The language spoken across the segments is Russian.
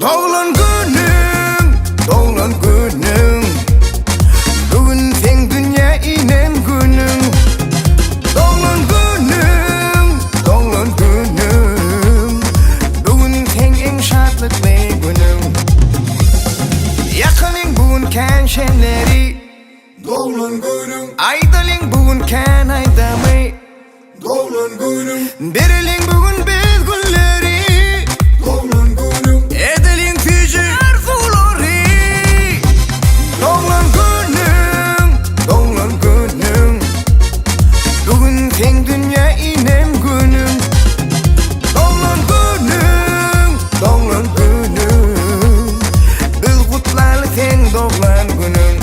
Doğulan günüm Bugün sen dünya inen günüm Doğulan günüm Bugün sen en şartlıklı günüm Yakının bugün kan şenleri Doğulan günüm, Aydalın bugün kan aydamı doğulan günüm, Berilin bugün biz gülleri doğulan günüm, Edelin tücü arzuları Doğulan günüm Bugün sen dünya inen günüm Doğulan günüm Biz kutlarlı sen doğulan günüm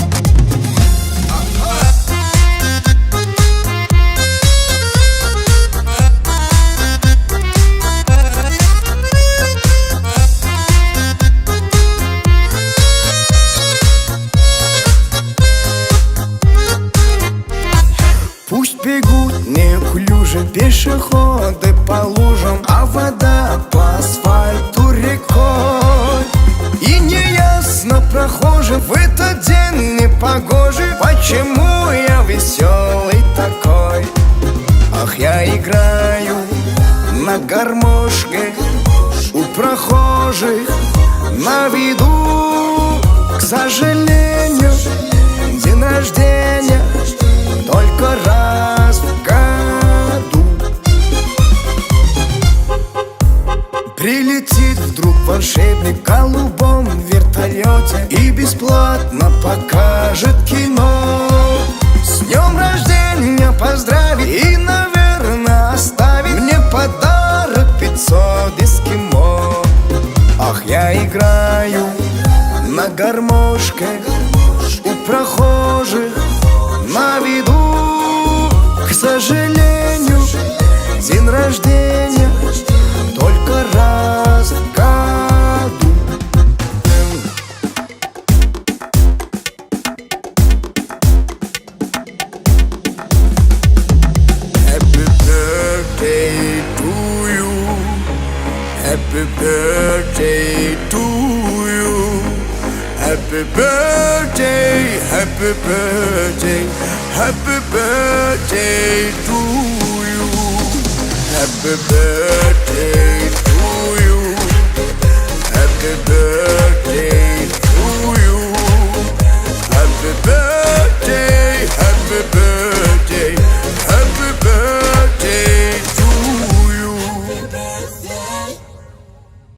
Пусть бегут неуклюже пешеходы по лужам, а вода по асфальту рекой. И неясно прохожим в этот день непогожий, почему я веселый такой. Ах, я играю на гармошке у прохожих на виду. К сожалению, день рождения только раз в году. Прилетит вдруг волшебник в голубом вертолете и бесплатно покажет кино. С днем рождения поздравит и, наверное, оставит мне подарок 500 эскимо. Ах, я играю на гармошке у прохожих на виду. К сожалению, день рождения только раз в году. Happy birthday to you. Happy birthday to you. Happy birthday, happy birthday, happy birthday to you. Happy birthday